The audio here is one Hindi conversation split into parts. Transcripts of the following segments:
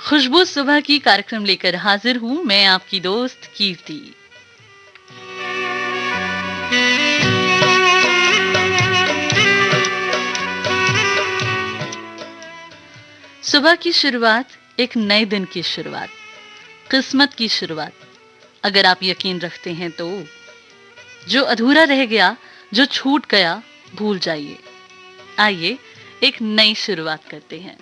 खुशबू सुबह की कार्यक्रम लेकर हाजिर हूं मैं आपकी दोस्त कीर्ति। सुबह की शुरुआत एक नए दिन की शुरुआत, किस्मत की शुरुआत। अगर आप यकीन रखते हैं तो जो अधूरा रह गया, जो छूट गया, भूल जाइए। आइए एक नई शुरुआत करते हैं।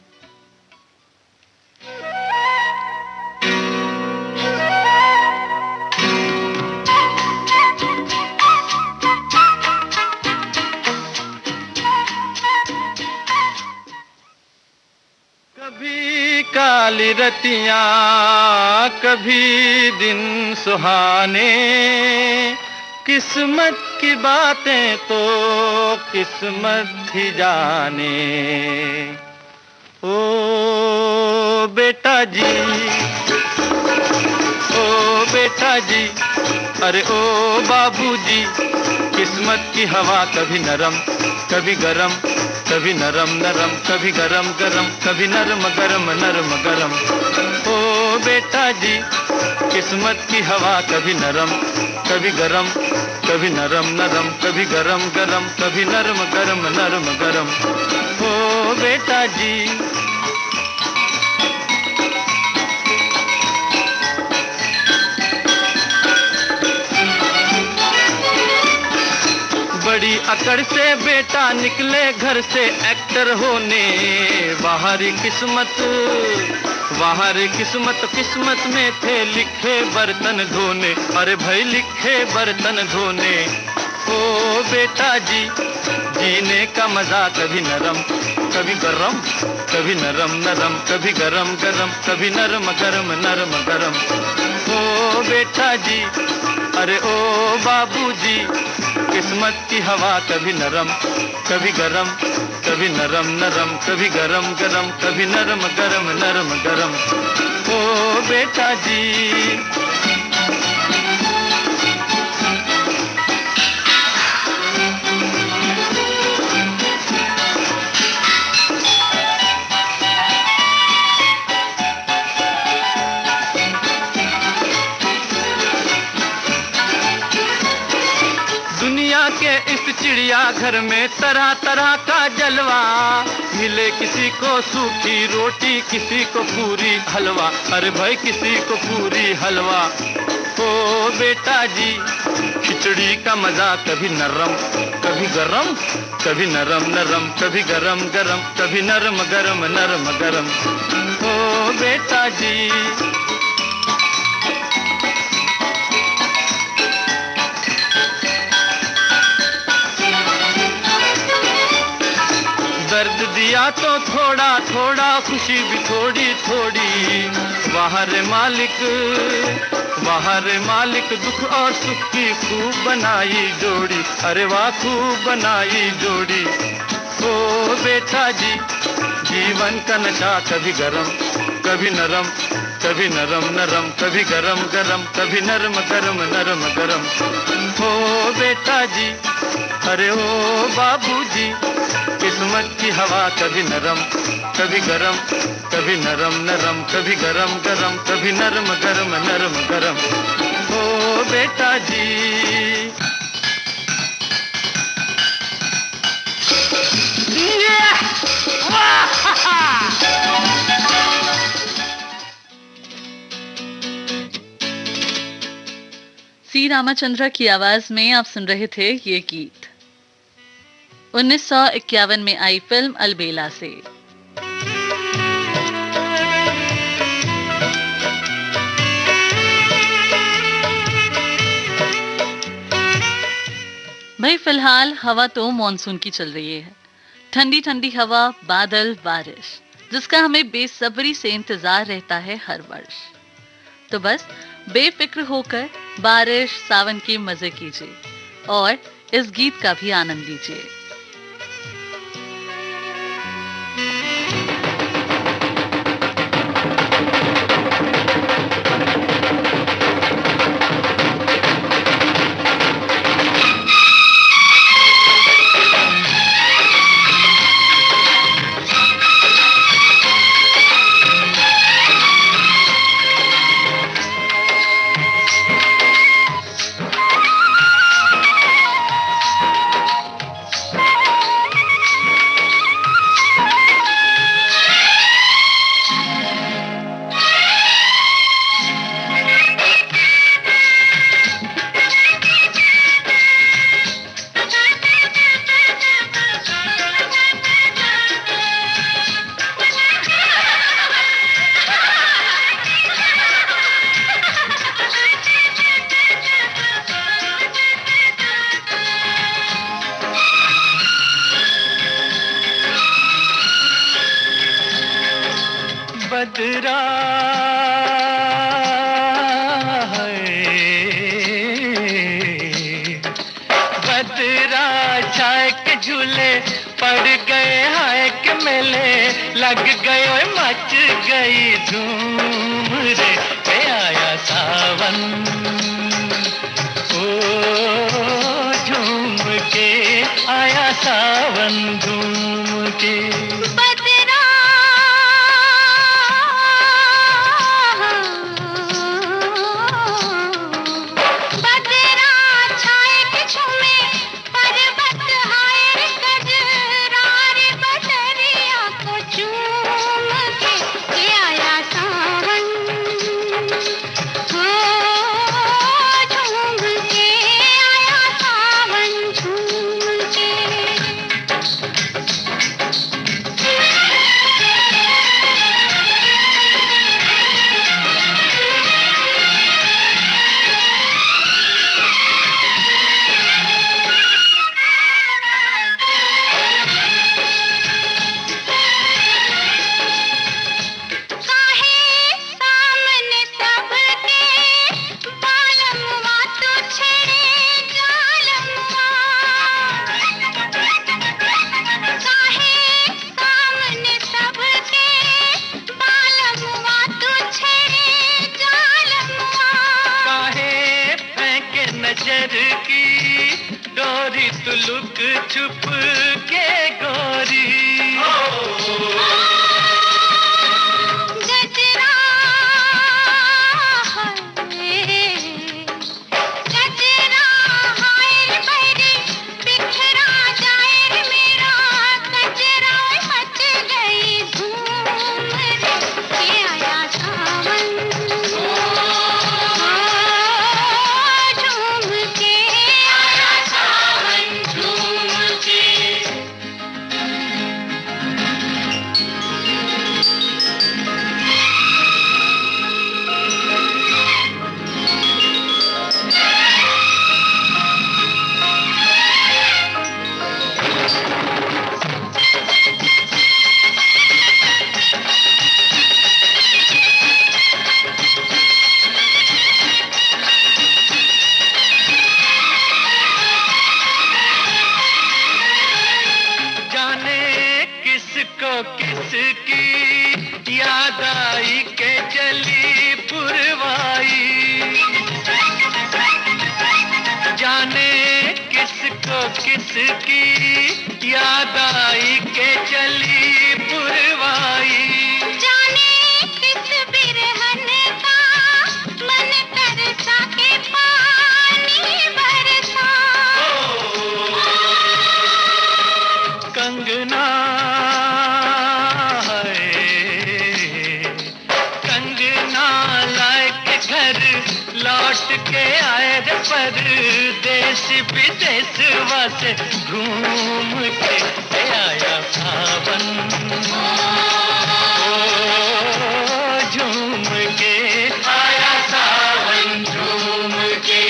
कभी काली रतियां, कभी दिन सुहाने, किस्मत की बातें तो किस्मत ही जाने। ओ बेटा जी, ओ बेटा जी, अरे ओ बाबूजी, किस्मत की हवा कभी नरम कभी गरम, कभी नरम नरम कभी गरम गरम, कभी नरम गरम नरम गरम। ओ बेटा जी, किस्मत की हवा कभी नरम कभी गरम, कभी नरम नरम कभी गरम गरम, कभी नरम गरम नरम गरम। ओ बेटा जी। बड़ी अकड़ से बेटा निकले घर से एक्टर होने, बाहरी किस्मत किस्मत में थे लिखे बर्तन धोने, अरे भाई लिखे बर्तन धोने। ओ बेटा जी, जीने का मजा कभी नरम कभी गरम, कभी नरम नरम कभी गरम गरम, कभी नरम गरम नरम गरम। ओ बेटा जी, अरे ओ बाबूजी, किस्मत की हवा कभी नरम कभी गरम, कभी नरम नरम कभी गरम गरम, कभी नरम गरम नरम गरम। ओ बेटा जी। दुनिया के इस चिड़िया घर में तरह तरह का जलवा, मिले किसी को सूखी रोटी, किसी को पूरी हलवा, अरे भाई किसी को पूरी हलवा। ओ बेटा जी, खिचड़ी का मजा कभी नरम कभी गरम, कभी नरम नरम कभी गरम गरम, कभी नरम गरम नरम गरम। ओ बेटा जी। दर्द दिया तो थोड़ा थोड़ा, खुशी भी थोड़ी थोड़ी, बाहर मालिक दुख और सुख की खूब बनाई जोड़ी, अरे वाह खूब बनाई जोड़ी। ओ बेटा जी, जीवन का नशा कभी गरम कभी नरम, कभी नरम नरम कभी गरम गरम, कभी नरम गरम नरम गरम। ओ बेटा जी, अरे ओ बाबूजी, किस्मत की हवा कभी नरम कभी गरम, कभी नरम नरम कभी गरम गरम, कभी नरम गरम नरम गरम। ओ बेटा जी। सी रामाचंद्र की आवाज में आप सुन रहे थे ये गीत 1951 में आई फिल्म अलबेला से। भाई फिलहाल हवा तो मॉनसून की चल रही है, ठंडी ठंडी हवा, बादल, बारिश, जिसका हमें बेसब्री से इंतजार रहता है हर वर्ष। तो बस बेफिक्र होकर बारिश, सावन के मजे कीजिए और इस गीत का भी आनंद लीजिए। बदरा बदरा छाए के झूले पड़ गए हाय के मेले लग गए ओए मच गई धूम रे के आया सावन ओ झूम के आया सावन झूम के नजर की डोरी तू लुक छुप के गोरी गजरा गजरा हाय भरी बिखरा जाए मेरा गजरा मच गई धूम रे आया सावन किसकी याद आई के चली पुरवाई जाने किसकी याद आई के चली पुरवाई जाने किस बिरहन का मन तरसा के पानी बरसा कंगना लौट के आए रे परदेश विदेशवा से घूम के आया सावन झूम के आया सावन झूम के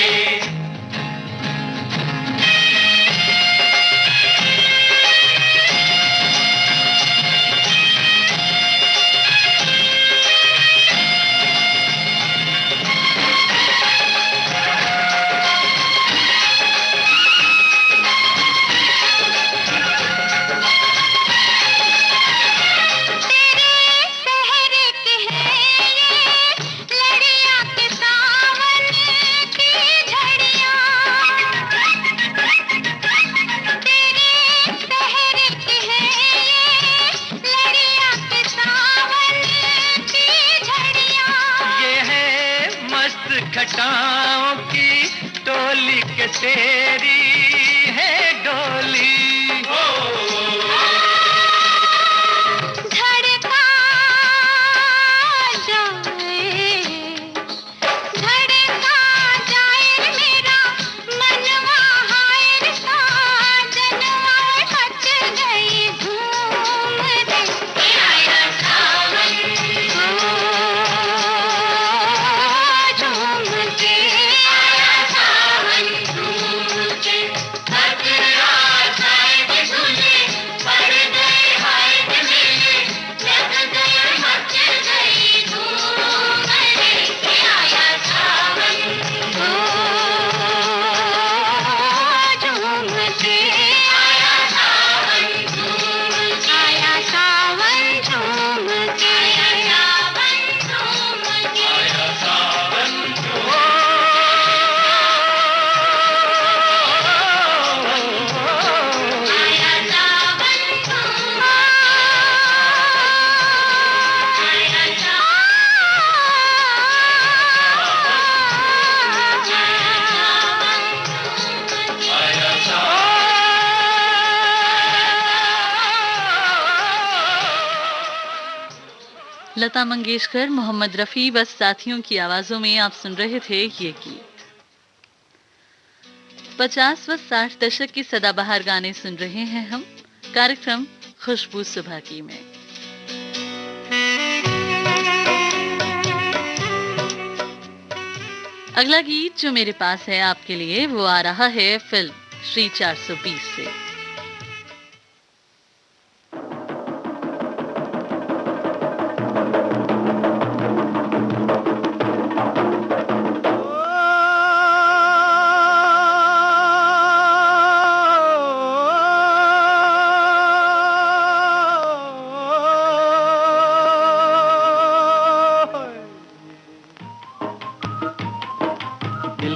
घटाओं की टोली के तेरी है डोली धड़का जाए मेरा मनवा हाय साजनवा मच गई धूम रे आया सावन झूम के आया सावन झूम के लता मंगेशकर, मोहम्मद रफी व साथियों की आवाजों में आप सुन रहे थे ये गीत। 50 व 60 दशक की सदाबहार गाने सुन रहे हैं हम कार्यक्रम खुशबू सुबह की में। अगला गीत जो मेरे पास है आपके लिए वो आ रहा है फिल्म श्री 420 से।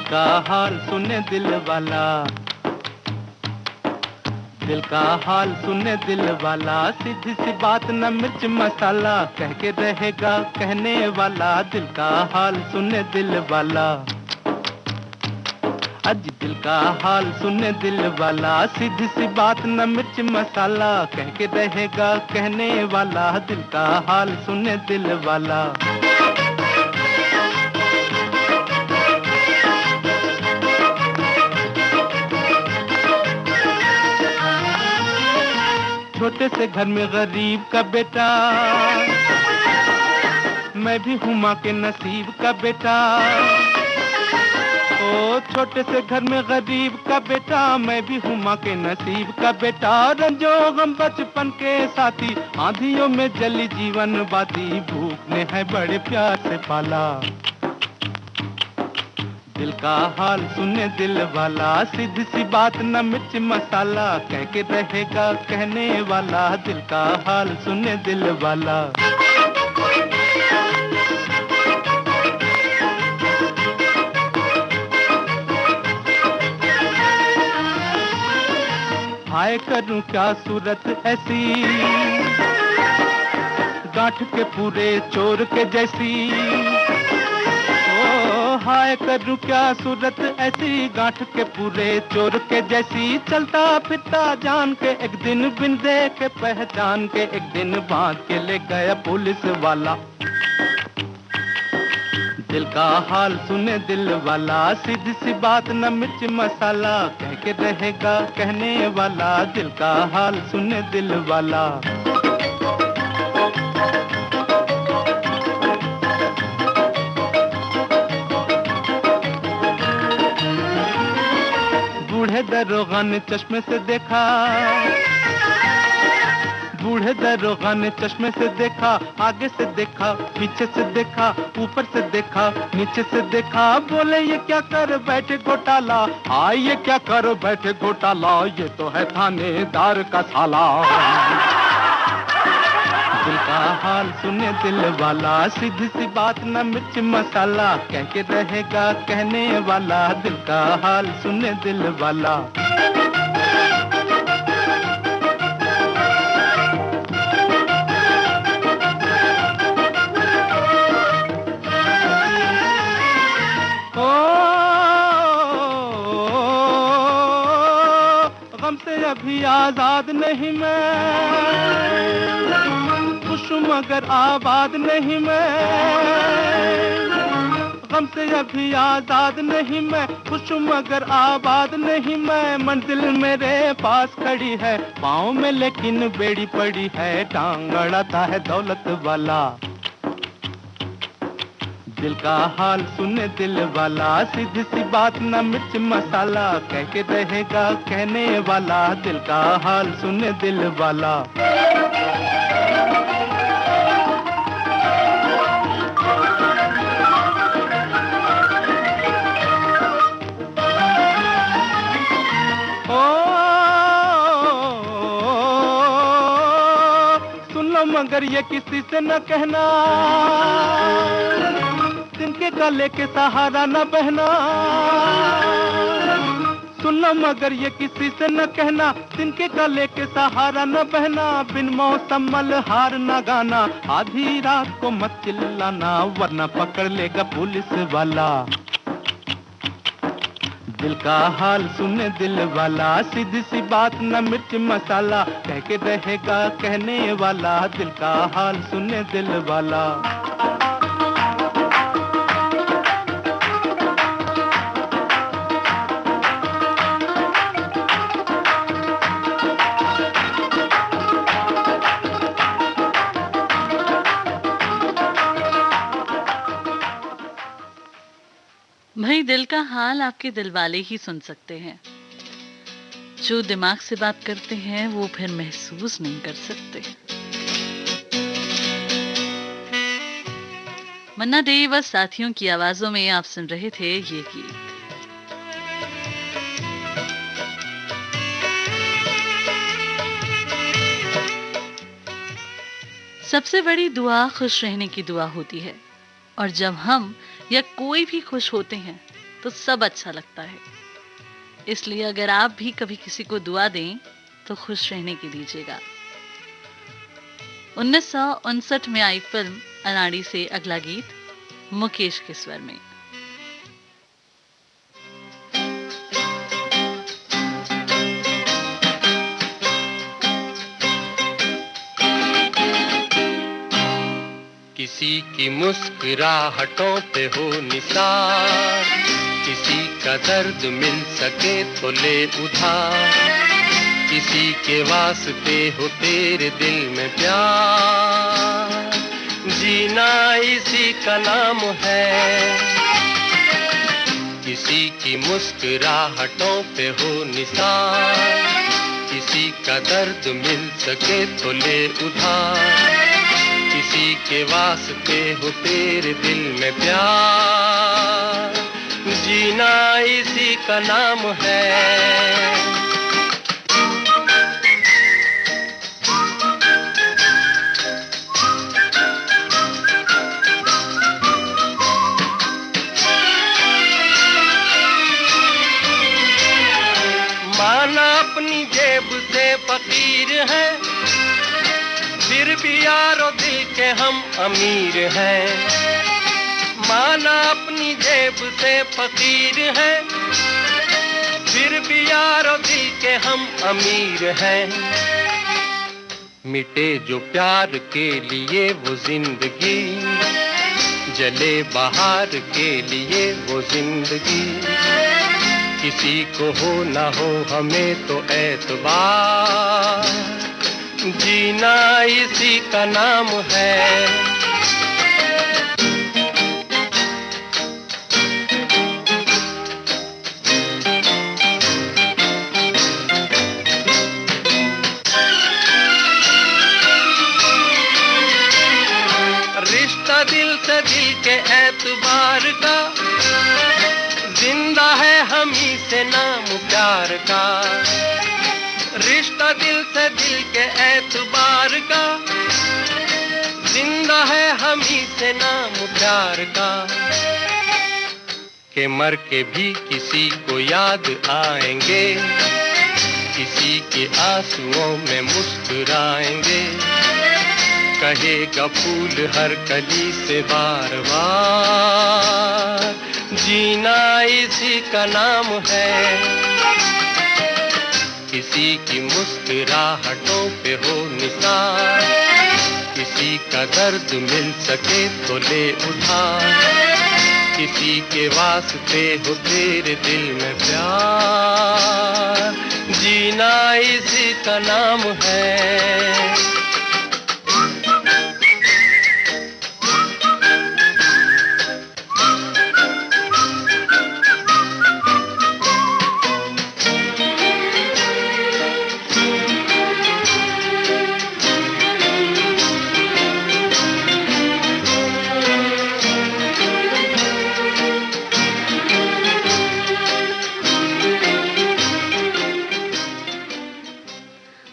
का हाल सुने दिल वाला, दिल का हाल सुने दिल वाला, सीधी सी बात न मिर्च मसाला, कह के रहेगा कहने वाला, दिल का हाल सुने दिल वाला। आज दिल का हाल सुने दिल वाला, सीधी सी बात न मिर्च मसाला, कह के रहेगा कहने वाला, दिल का हाल सुने दिल वाला। छोटे से घर में गरीब का बेटा, मैं भी हूँ माँ के नसीब का बेटा। ओ छोटे से घर में गरीब का बेटा, मैं भी हूँ माँ के नसीब का बेटा। रंजो गम बचपन के साथी, आंधियों में जली जीवन बाती, भूख ने है बड़े प्यार से पाला। दिल का हाल सुने दिल वाला, सीधी सी बात न मिर्च मसाला, कह के रहेगा कहने वाला, दिल का हाल सुने दिल वाला। हाय करूं क्या सूरत ऐसी, गांठ के पूरे चोर के जैसी। हाय करूं क्या सूरत ऐसी, गांठ के पूरे चोर के जैसी। चलता फिरता जान के एक दिन, बिन देखे पहचान के एक दिन, बांध के ले गया पुलिस वाला। दिल का हाल सुने दिल वाला, सीधी सी बात न मिर्च मसाला, कह के रहेगा कहने वाला, दिल का हाल सुने दिल वाला। बूढ़े दरोगा ने चश्मे से देखा, बूढ़े दरोगा ने चश्मे से देखा, आगे से देखा पीछे से देखा, ऊपर से देखा नीचे से देखा। बोले ये क्या कर बैठे घोटाला, हाँ ये क्या कर बैठे घोटाला, ये तो है थानेदार का साला। दिल का हाल सुने दिल वाला, सीधी सी बात न मिर्च मसाला, कह के रहेगा कहने वाला, दिल का हाल सुने दिल वाला। गम से अभी आजाद नहीं मैं, खुश मगर आबाद नहीं मैं। गम से अभी आजाद नहीं मैं, खुश मगर आबाद नहीं मैं। मंजिल मेरे पास खड़ी है, पाँव में लेकिन बेड़ी पड़ी है, टांग अड़ाता है दौलत वाला। दिल का हाल सुने दिल वाला, सीधी सी बात न मिर्च मसाला, कह के रहेगा कहने वाला, दिल का हाल सुने दिल वाला। सुन लो मगर ये किसी से न कहना, जिनके गले के सहारा न बहना। सुन लो मगर ये किसी से न कहना, जिनके गले के सहारा न बहना। बिन मौसम मलहार न गाना, आधी रात को मत चिल्लाना, वरना पकड़ लेगा पुलिस वाला। दिल का हाल सुने दिल वाला, सीधी सी बात न मिर्च मसाला, कह के रहेगा कहने वाला, दिल का हाल सुने दिल वाला। भाई दिल का हाल आपके दिल वाले ही सुन सकते हैं, जो दिमाग से बात करते हैं वो फिर महसूस नहीं कर सकते। मन्ना डे व साथियों की आवाजों में आप सुन रहे थे ये गीत। सबसे बड़ी दुआ खुश रहने की दुआ होती है, और जब हम या कोई भी खुश होते हैं तो सब अच्छा लगता है। इसलिए अगर आप भी कभी किसी को दुआ दें तो खुश रहने की दीजिएगा। 1959 में आई फिल्म अनाड़ी से अगला गीत मुकेश के स्वर में। किसी की मुस्कुराहटों पे हो निसार, किसी का दर्द मिल सके तो ले उधार, किसी के वास्ते हो तेरे दिल में प्यार, जीना इसी का नाम है। किसी की मुस्कुराहटों पे हो निसार, किसी का दर्द मिल सके तो ले उधार, किसी के वास्ते हो तेरे दिल में प्यार, जीना इसी का नाम है। माना अपनी जेब से फकीर है, फिर भी यारो दिल के हम अमीर हैं। माना अपनी जेब से फकीर है, फिर भी यारो दिल के हम अमीर हैं। मिटे जो प्यार के लिए वो जिंदगी, जले बहार के लिए वो जिंदगी, किसी को हो ना हो हमें तो एतबार, जीना इसी का नाम है। रिश्ता दिल से दिल के एतबार का, जिंदा है हम ही से नाम प्यार का। रिश्ता दिल से दिल के एतबार का, जिंदा है हम ही से नाम प्यार का। के मर के भी किसी को याद आएंगे, किसी के आंसुओं में मुस्कुराएंगे, कहेगा फूल हर कली से बार बार, जीना इसी का नाम है। किसी की मुस्कुराहटों पे हो निसार, किसी का दर्द मिल सके तो ले उधार, किसी के वास्ते हो तेरे दिल में प्यार, जीना इसी का नाम है।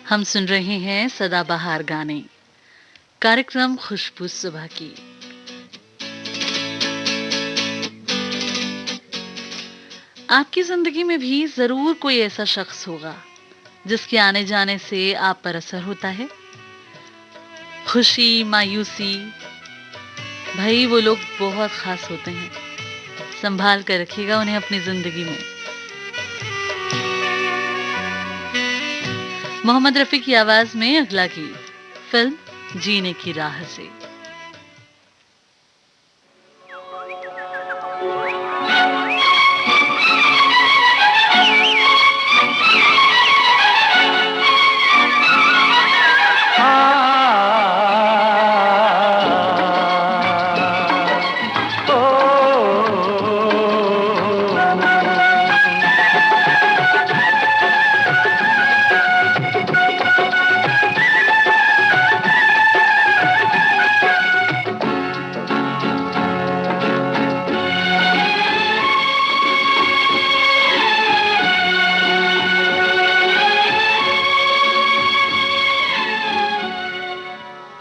हम सुन रहे हैं सदाबहार गाने, कार्यक्रम खुशबू सुबह की। आपकी जिंदगी में भी जरूर कोई ऐसा शख्स होगा जिसके आने जाने से आप पर असर होता है। खुशी, मायूसी, भाई वो लोग बहुत खास होते हैं। संभाल कर रखिएगा उन्हें अपनी जिंदगी में। मोहम्मद रफी की आवाज में अगला गीत फिल्म जीने की राह से।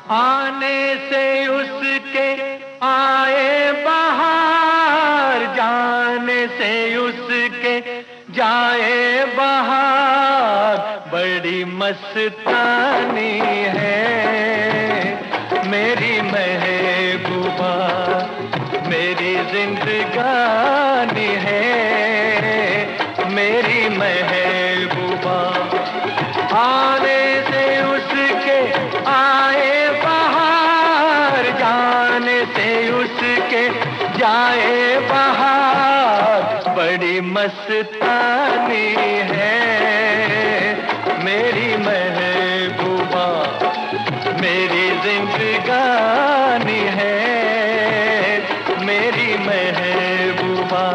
आने से उसके आए बहार, जाने से उसके जाए बहार, बड़ी मस्तानी है मेरी महबूबा, मेरी जिंदगानी है मेरी महबूबा। आने से उसके आए बहार, जाने से उसके जाए बहार, बड़ी मस्तानी है मेरी महबूबा, मेरी जिंदगानी है मेरी महबूबा।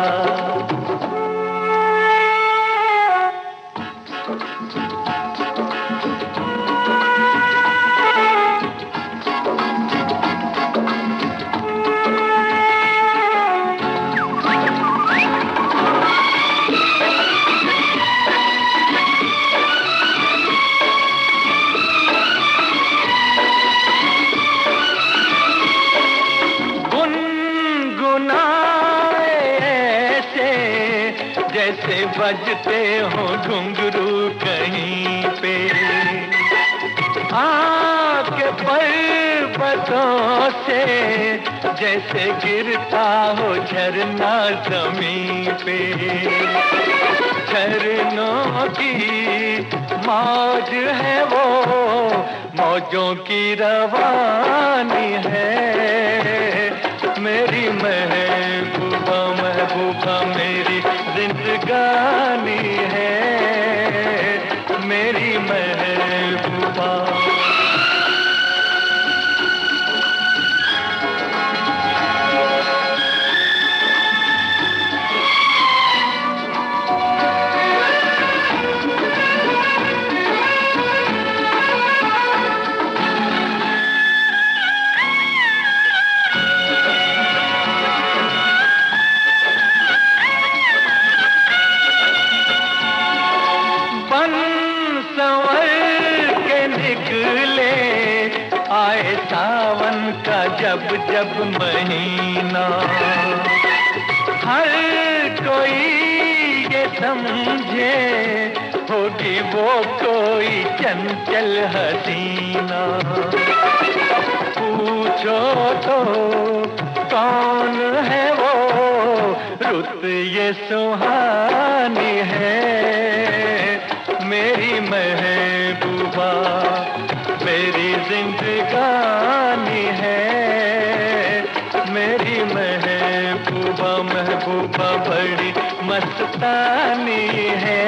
जैसे बजते हो घुंघरू कहीं पे, आके पर्वतों से जैसे गिरता हो झरना जमीन पे। झरनों की मौज है वो, मौजों की रवानी है मेरी महबूबा, महबूबा मेरी जिंदगानी है मेरी महबूबा। आए सावन का जब जब महीना, हर कोई ये समझे होगी वो कोई चंचल हसीना। पूछो तो कौन है वो, रुत ये सुहानी है मेरी महबूबा, मेरी जिंदगानी है मेरी महबूबा, महबूबा बड़ी मस्तानी है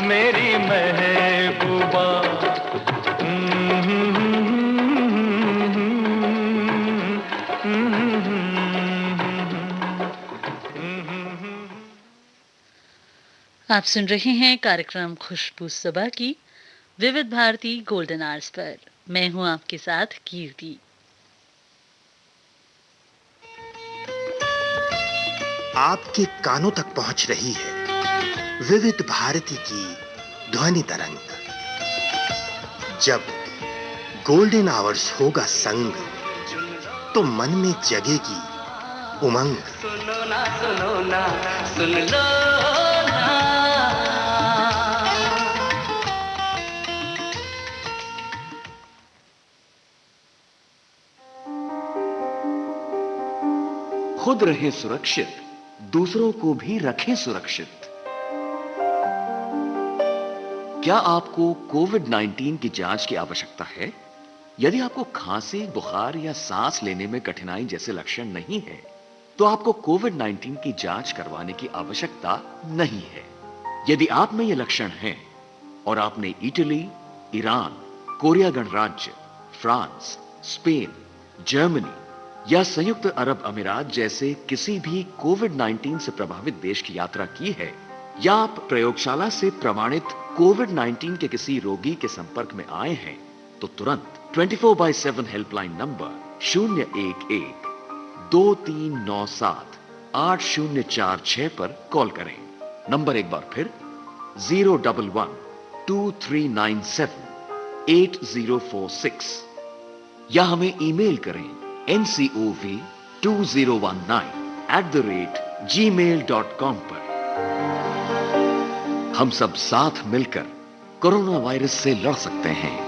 मेरी महबूबा। आप सुन रहे हैं कार्यक्रम खुशबू सुबह की विविध भारती गोल्डन आवर्स पर। मैं हूं आपके साथ कीर्ति। आपके कानों तक पहुंच रही है विविध भारती की ध्वनि तरंग। जब गोल्डन आवर्स होगा संग, तो मन में जगेगी उमंग। सुनो ना सुनो ना सुन लो ना। खुद रहें सुरक्षित, दूसरों को भी रखें सुरक्षित। क्या आपको कोविड-19 की जांच की आवश्यकता है? यदि आपको खांसी, बुखार या सांस लेने में कठिनाई जैसे लक्षण नहीं है, तो आपको कोविड-19 की जांच करवाने की आवश्यकता नहीं है। यदि आप में ये लक्षण हैं और आपने इटली, ईरान, कोरिया गणराज्य, फ्रांस, स्पेन, जर्मनी या संयुक्त अरब अमीरात जैसे किसी भी कोविड-19 से प्रभावित देश की यात्रा की है, या आप प्रयोगशाला से प्रमाणित कोविड-19 के किसी रोगी के संपर्क में आए हैं, तो तुरंत 24/7 हेल्पलाइन नंबर 011-2397-8046 पर कॉल करें। नंबर एक बार फिर 011-2397-8046, या हमें ईमेल करें ncov2019@gmail.com पर। हम सब साथ मिलकर कोरोना वायरस से लड़ सकते हैं।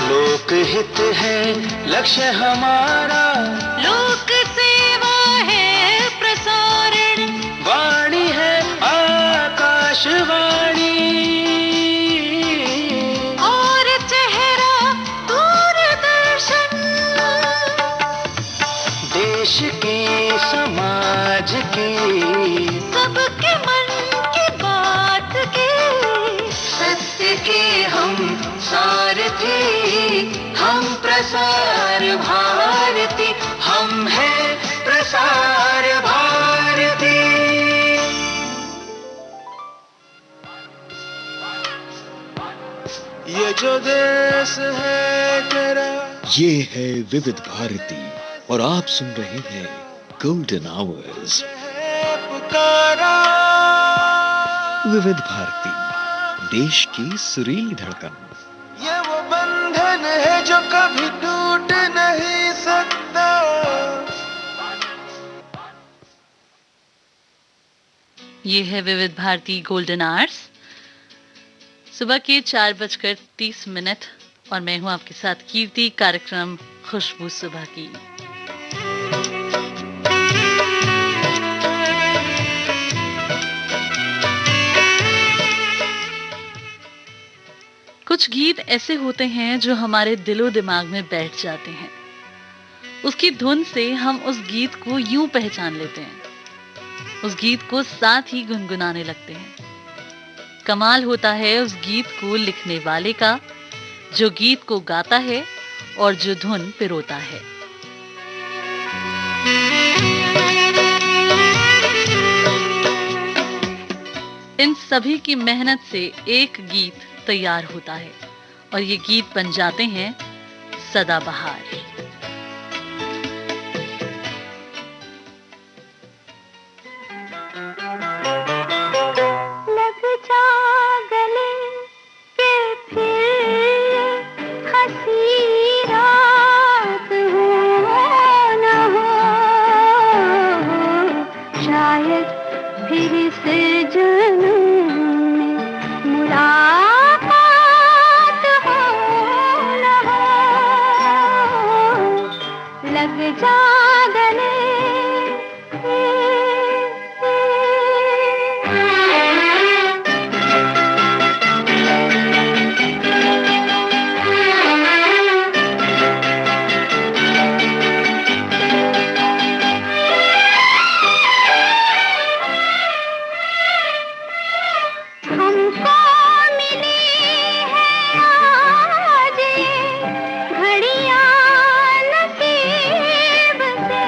लोकहित है लक्ष्य हमारा, लोक सेवा है प्रसारण, वाणी है आकाशवाणी, और चेहरा दूरदर्शन। देश की समाज की सबके मन की बात की, सत्य के हम सारथी, हम प्रसार भारती, हम हैं प्रसार भारती। ये जो देश है तेरा, ये है विविध भारती और आप सुन रहे हैं गोल्डन आवर्स। है पुकारा, विविध भारती, देश की सुरीली धड़कन। ये वो बंधन है जो कभी टूट नहीं सकता। ये है विविध भारती गोल्डन आवर्स। सुबह के 4:30 और मैं हूं आपके साथ कीर्ति। कार्यक्रम खुशबू सुबह की। कुछ गीत ऐसे होते हैं जो हमारे दिलो दिमाग में बैठ जाते हैं। उसकी धुन से हम उस गीत को यूं पहचान लेते हैं, उस गीत को साथ ही गुनगुनाने लगते हैं। कमाल होता है उस गीत को लिखने वाले का, जो गीत को गाता है और जो धुन पिरोता है। इन सभी की मेहनत से एक गीत तैयार होता है और ये गीत बन जाते हैं सदाबहार। लग जा गले के फिर हंसी रात हो न हो, शायद फिर से जन्म में मुलाकात हो न हो। लग जा गले हमको मिली है आज ये घड़ियां नसीब से।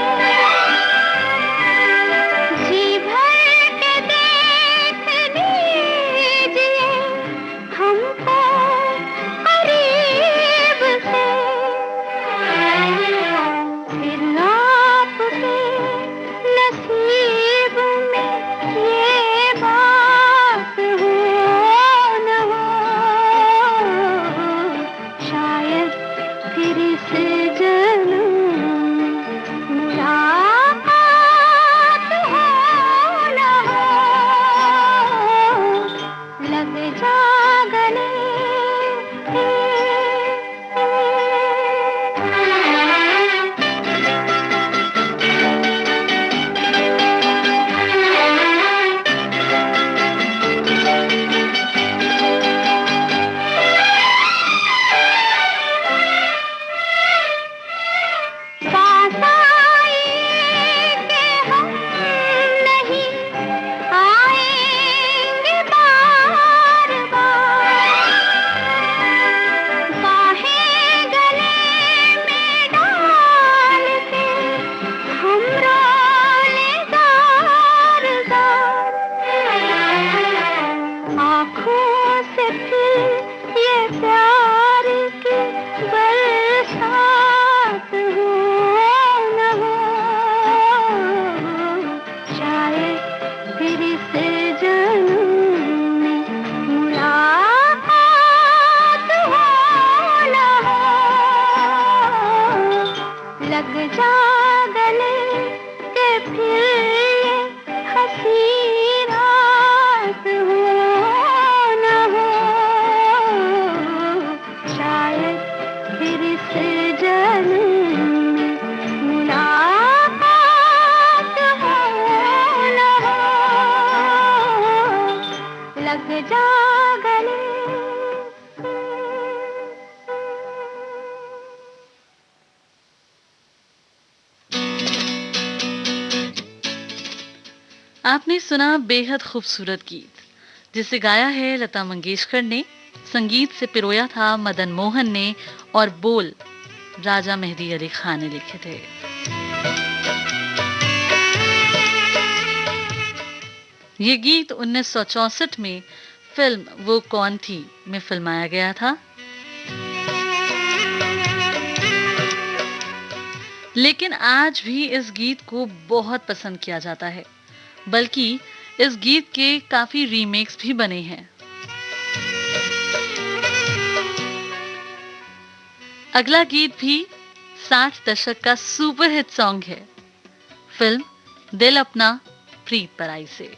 जा गले। आपने सुना बेहद खूबसूरत गीत जिसे गाया है लता मंगेशकर ने, संगीत से पिरोया था मदन मोहन ने और बोल राजा मेहदी अली खान ने लिखे थे। ये गीत 1964 में फिल्म वो कौन थी में फिल्माया गया था। लेकिन आज भी इस गीत को बहुत पसंद किया जाता है, बल्कि इस गीत के काफी रीमेक्स भी बने हैं। अगला गीत भी 60 दशक का सुपरहिट सॉन्ग है, फिल्म दिल अपना प्रीत पराई से।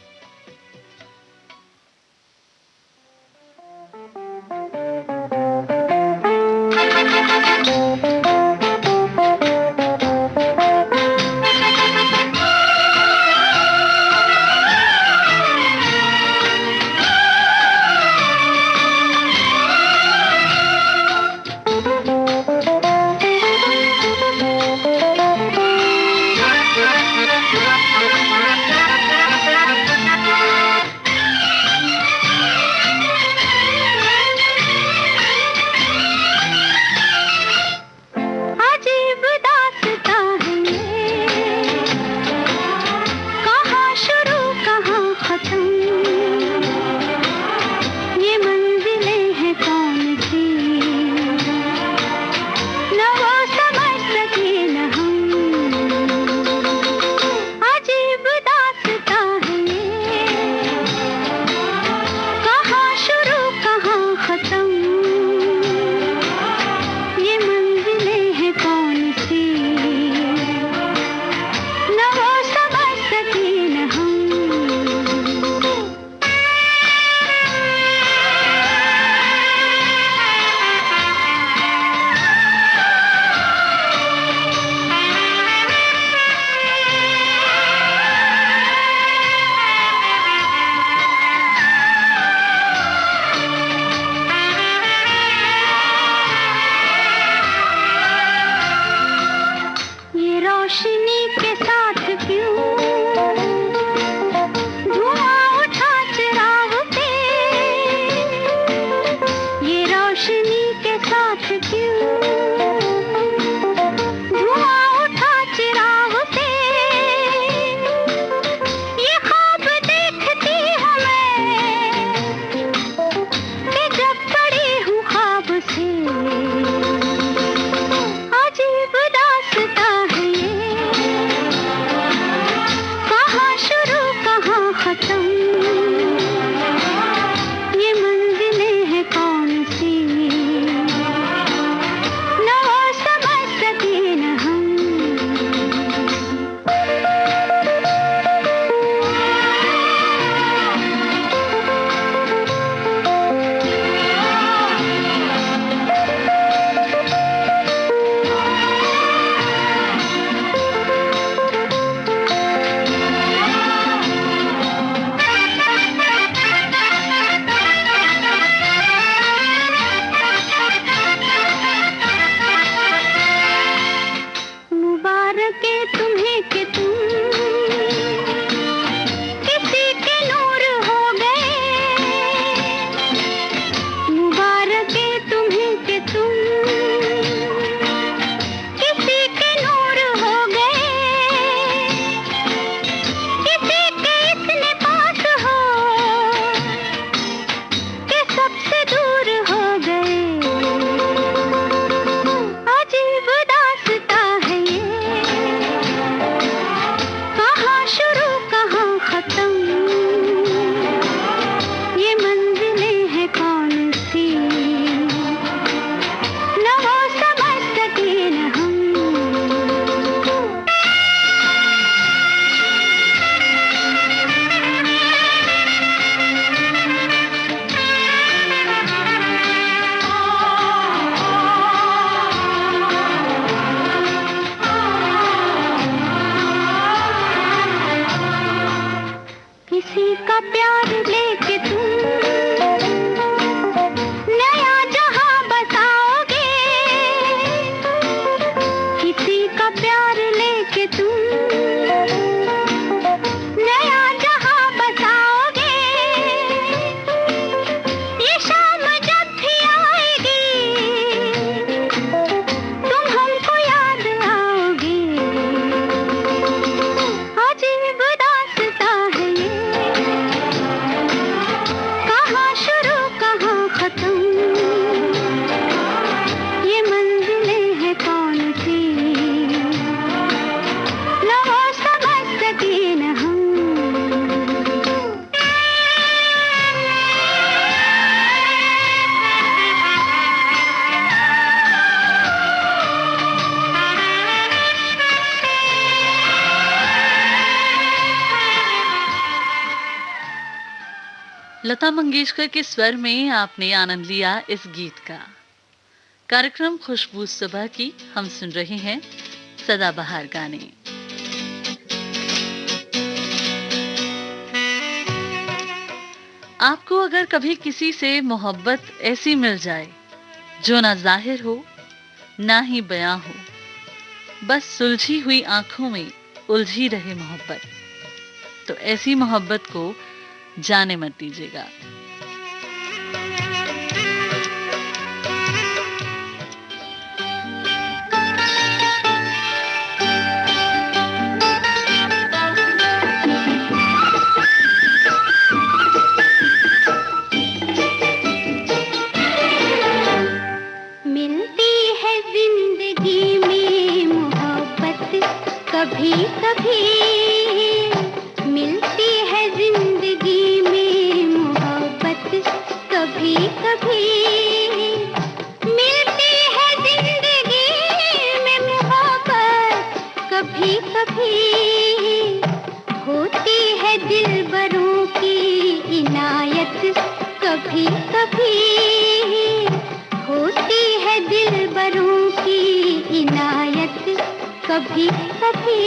किसी का प्यार लेके तुम लता मंगेशकर के स्वर में आपने आनंद लिया इस गीत का। कार्यक्रम खुशबू सुबह की हम सुन रहे हैं सदाबहार गाने। आपको अगर कभी किसी से मोहब्बत ऐसी मिल जाए जो ना जाहिर हो ना ही बयां हो, बस सुलझी हुई आंखों में उलझी रहे मोहब्बत, तो ऐसी मोहब्बत को जाने मत दीजिएगा। मिलती है जिंदगी में मोहब्बत कभी कभी, मिलती है जिंदगी में मोहब्बत कभी कभी, मिलती है जिंदगी में मोहब्बत कभी कभी, होती है दिलबरों की इनायत कभी कभी, होती है दिलबरों की इनायत कभी कभी।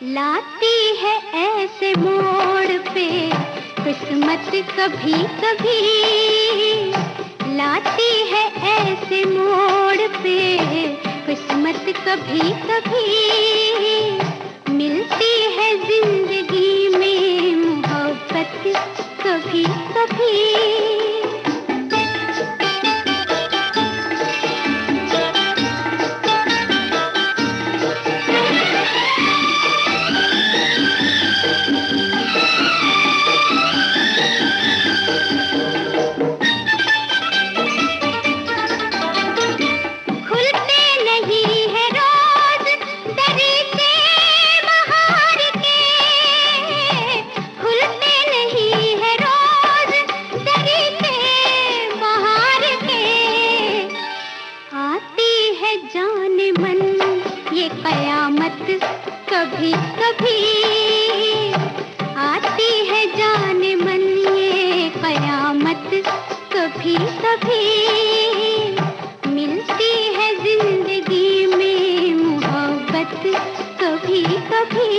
लाती है ऐसे मोड़ पे किस्मत कभी कभी, लाती है ऐसे मोड़ पे किस्मत कभी कभी, मिलती है जिंदगी में मोहब्बत कभी कभी। कभी कभी आती है जाने मन ये कयामत कभी कभी, मिलती है जिंदगी में मोहब्बत कभी कभी।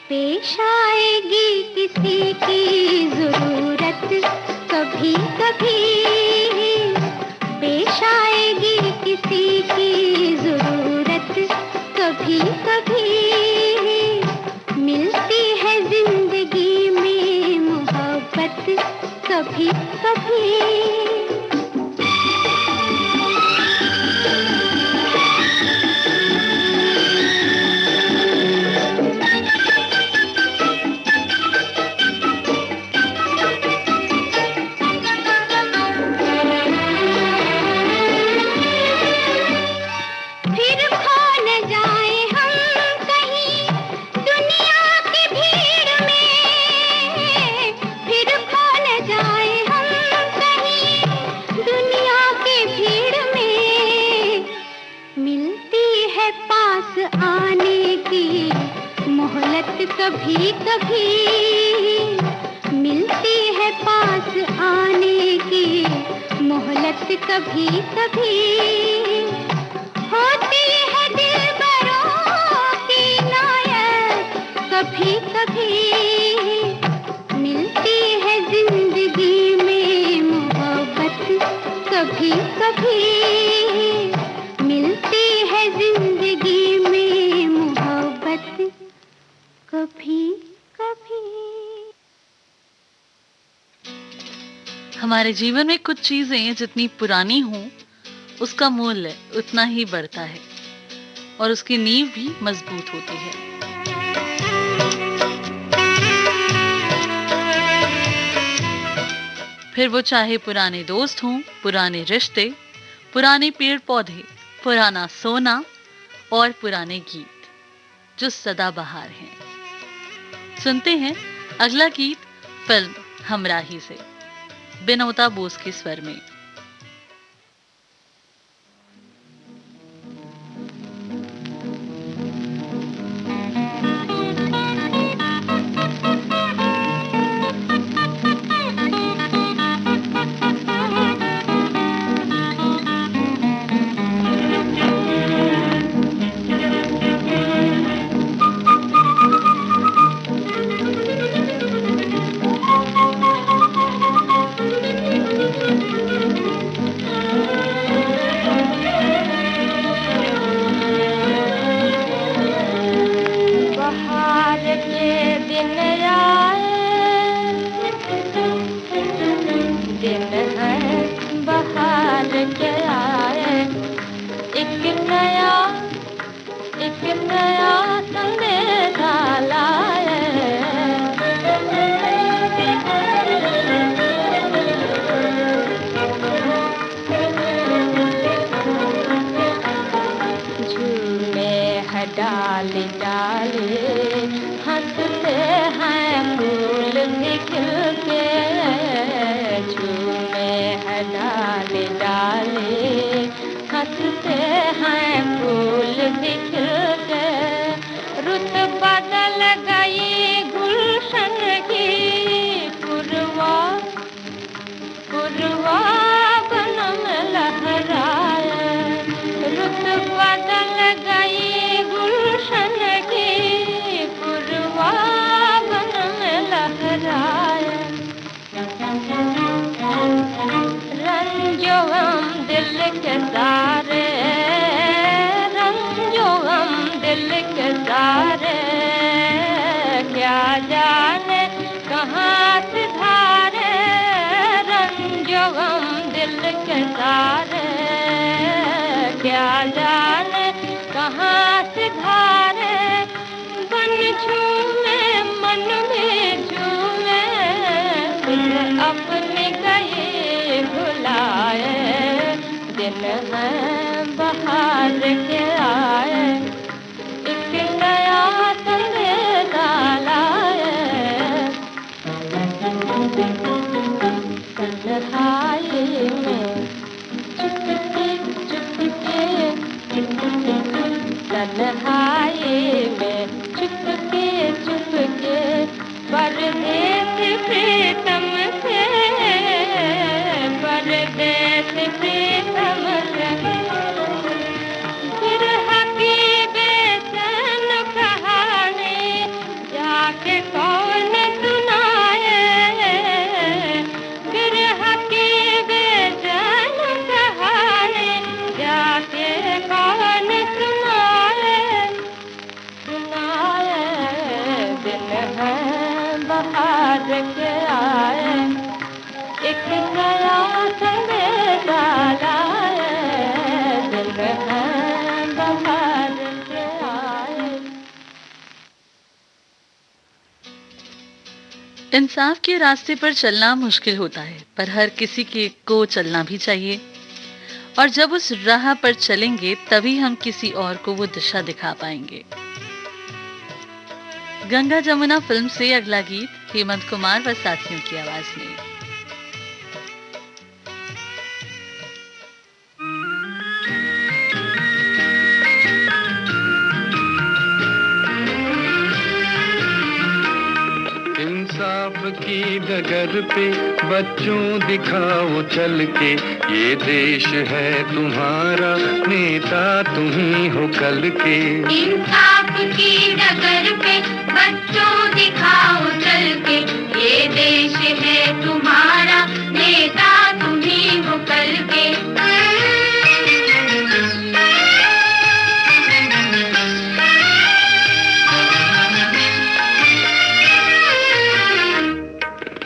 पेश आएगी किसी की जरूरत कभी कभी, पेश आएगी किसी की जरूरत कभी कभी, मिलती है जिंदगी में मोहब्बत कभी कभी। कभी कभी मिलती है पास आने की मोहलत कभी कभी, होती है दिल कभी कभी मिलती है जिंदगी में मोहब्बत, कभी कभी मिलती है जिंदगी में मोहब्बत, कभी कभी। हमारे जीवन में कुछ चीजें जितनी पुरानी हों उसका मूल्य उतना ही बढ़ता है और उसकी नींव भी मजबूत होती है। फिर वो चाहे पुराने दोस्त हों, पुराने रिश्ते, पुराने पेड़ पौधे, पुराना सोना और पुराने गीत जो सदाबहार हैं। सुनते हैं अगला गीत फिल्म हमराही से, बिनोता बोस के स्वर में। डाले डाले हंसते हैं फूल भी खिलके, झूमे हैं डाले डाले हंसते हैं फूल भी खिलके। रुत बदल गई गुलशन की पुरवा पुरवा बनम लहराए, रुत बदल गई गुलशन की पुरवा बनम लहराए। रंजो हम दिल के सारे, रंजो हम दिल के सारे, क्या जाने कहाँ से धारे, रंजो हम दिल के सारे, क्या जाने कहाँ से धारे। बन झूमे मन में झूमे, दिल अपने गए भुलाए, दिन है बाहर के आए, एक नया संदेशा लाए। तन्हाई में चुपके चुपके, तन्हाई में चुपके चुपके, परदेस प्रीतम से, परदेस प्रीतम से, बिरह की बेचैन कहानी जाके कौन सुनाए, बिरह की बेचैन कहानी जाके कौन सुनाए, सुनाए। दिन है बाहर के आए, एक नया संदेशा लाए, दिन है बाहर के आए। इंसाफ के रास्ते पर चलना मुश्किल होता है, पर हर किसी को चलना भी चाहिए। और जब उस राह पर चलेंगे तभी हम किसी और को वो दिशा दिखा पाएंगे। गंगा जमुना फिल्म से अगला गीत हेमंत कुमार व साथियों की आवाज में। इंसाफ की डगर पे बच्चों दिखाओ चल के, ये देश है तुम्हारा, नेता तुम ही हो कल के। इंसाफ की डगर पे बच्चों दिखाओ चल के, ये देश है तुम्हारा, नेता तुम ही हो कल के।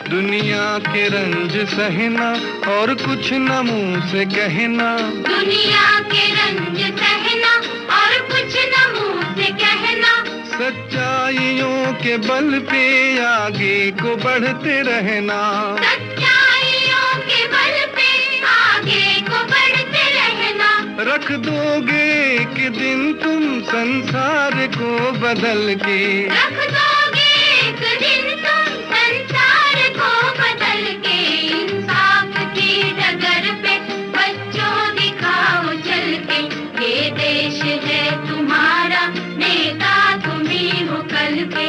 दुनिया के रंज सहना और कुछ न मुंह से कहना, दुनिया के रंज सहना और कुछ न मुंह से कहना, सच्चाइयों के बल पे आगे को बढ़ते रहना, सच्चाइयों के बल पे आगे को बढ़ते रहना। रख दोगे एक दिन तुम संसार को बदल के, रख दोगे एक दिन तुम संसार को बदल के। इंसाफ की डगर पे बच्चों दिखाओ चल के, ये देश है तुम्हारा, नेता तुम ही हो कल के।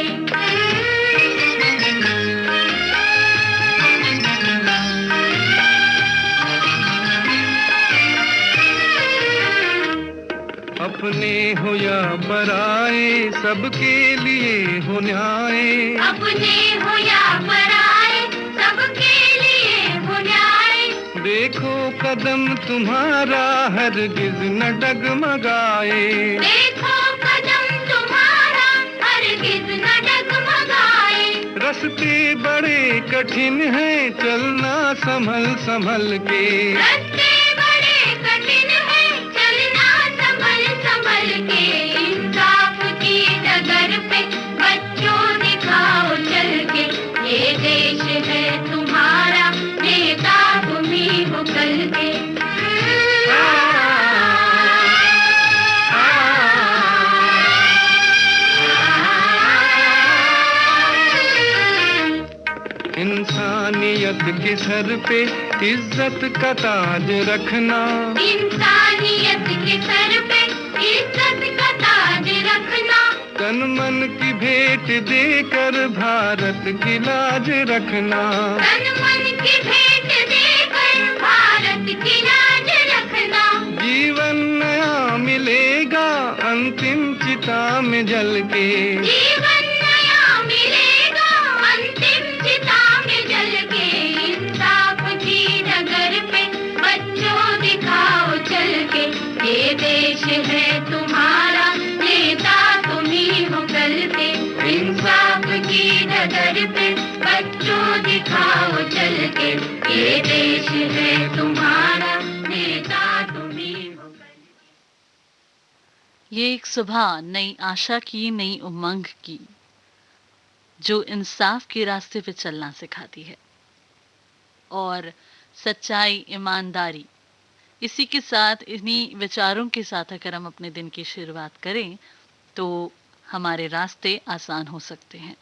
अपने हो या पराए सबके लिए हो न्याय, अपने हो या पराए सबके लिए हो न्याय। देखो कदम तुम्हारा हरगिज न डगमगाए, देखो कदम तुम्हारा हरगिज न डगमगाए। रास्ते बड़े कठिन हैं चलना संभल संभल के, रास्ते बड़े कठिन हैं चलना संभल संभल के। इंसाफ की डगर पे बच्चों दिखाओ चल के, ये देश है तुम्हारा, नेता तुम ही हो कल के। इंसानियत के सर पे इज्जत का ताज रखना, इंसानियत के सर पे इज्जत का ताज रखना। तन मन की भेंट देकर भारत की लाज रखना, तन मन की भेंट देकर भारत की लाज रखना। जीवन नया मिलेगा अंतिम चिता में जल के, जीवन नया मिलेगा अंतिम चिता में जल के। इंसाफ की डगर पे बच्चों दिखाओ चल के, ये देश है तुम्हारा, नेता तुम ही हो कल के। इंसाफ की डगर पे बच्चों दिखाओ चल के, ये देश है तुम्हारा, नेता तुम ही हो कल के। ये एक सुबह नई आशा की, नई उमंग की, जो इंसाफ के रास्ते पे चलना सिखाती है और सच्चाई, ईमानदारी, इसी के साथ, इन्हीं विचारों के साथ अगर हम अपने दिन की शुरुआत करें तो हमारे रास्ते आसान हो सकते हैं।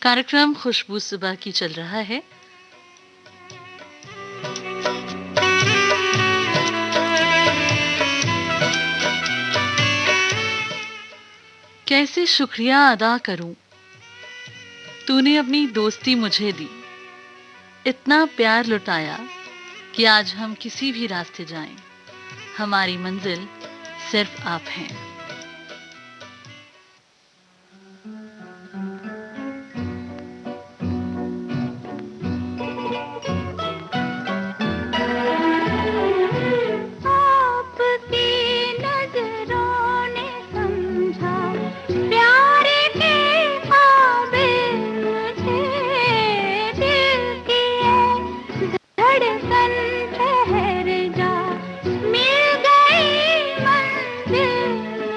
कार्यक्रम खुशबू सुबह की चल रहा है। कैसे शुक्रिया अदा करूं, तूने अपनी दोस्ती मुझे दी, इतना प्यार लुटाया कि आज हम किसी भी रास्ते जाएं, हमारी मंजिल सिर्फ आप हैं। धड़कन ठहर जा, मिल गई मंजिल।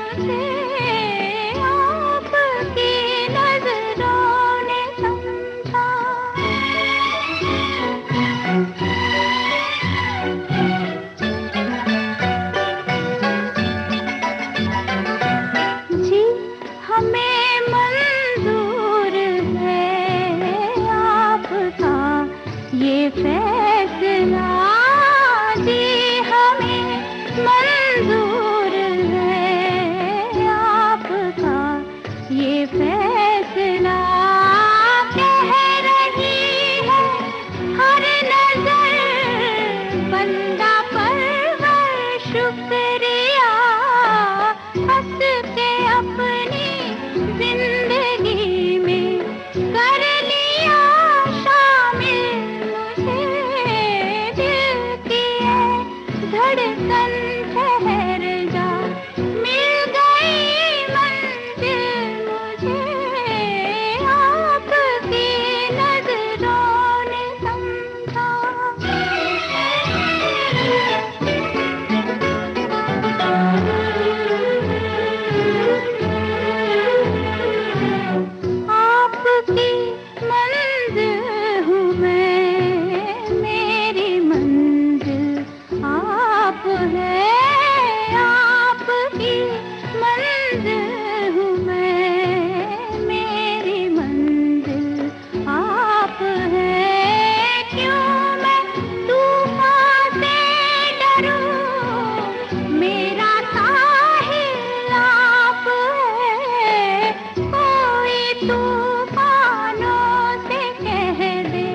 तूफानों से कह दे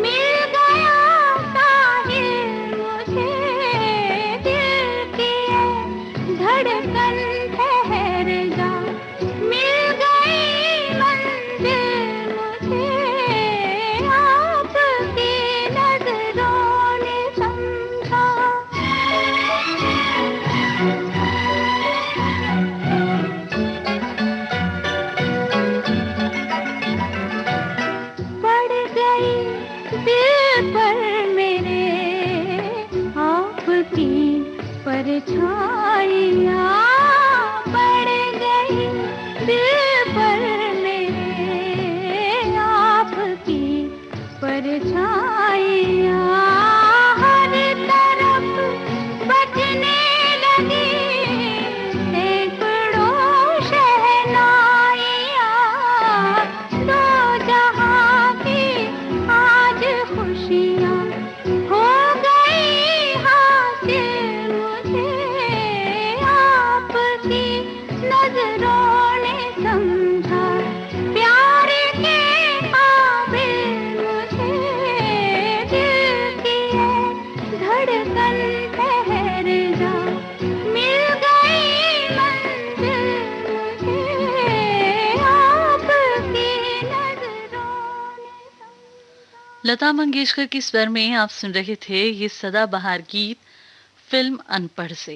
मिल गया साहिल मुझे दिल की है धड़कन ठहर जा मिल गई मंजिल मुझे आपकी नजरों ने समझा पड़ गई दिल पर मेरे आपकी परछाइयाँ पड़ गई दिल पर मेरे आपकी परछाइयाँ हर तरफ बजने लगी सैकड़ों शहनाइयाँ दो जहाँ की आज खुशियाँ हो गई हासिल मुझे आपकी नजरों ने समझा प्यार के काबिल मुझे दिल की है धड़कन ठहर जा मिल गई मंजिल मुझे आपकी नजरों ने लता मंगेशकर की स्वर में आप सुन रहे थे ये सदाबहार गीत फिल्म अनपढ़ से।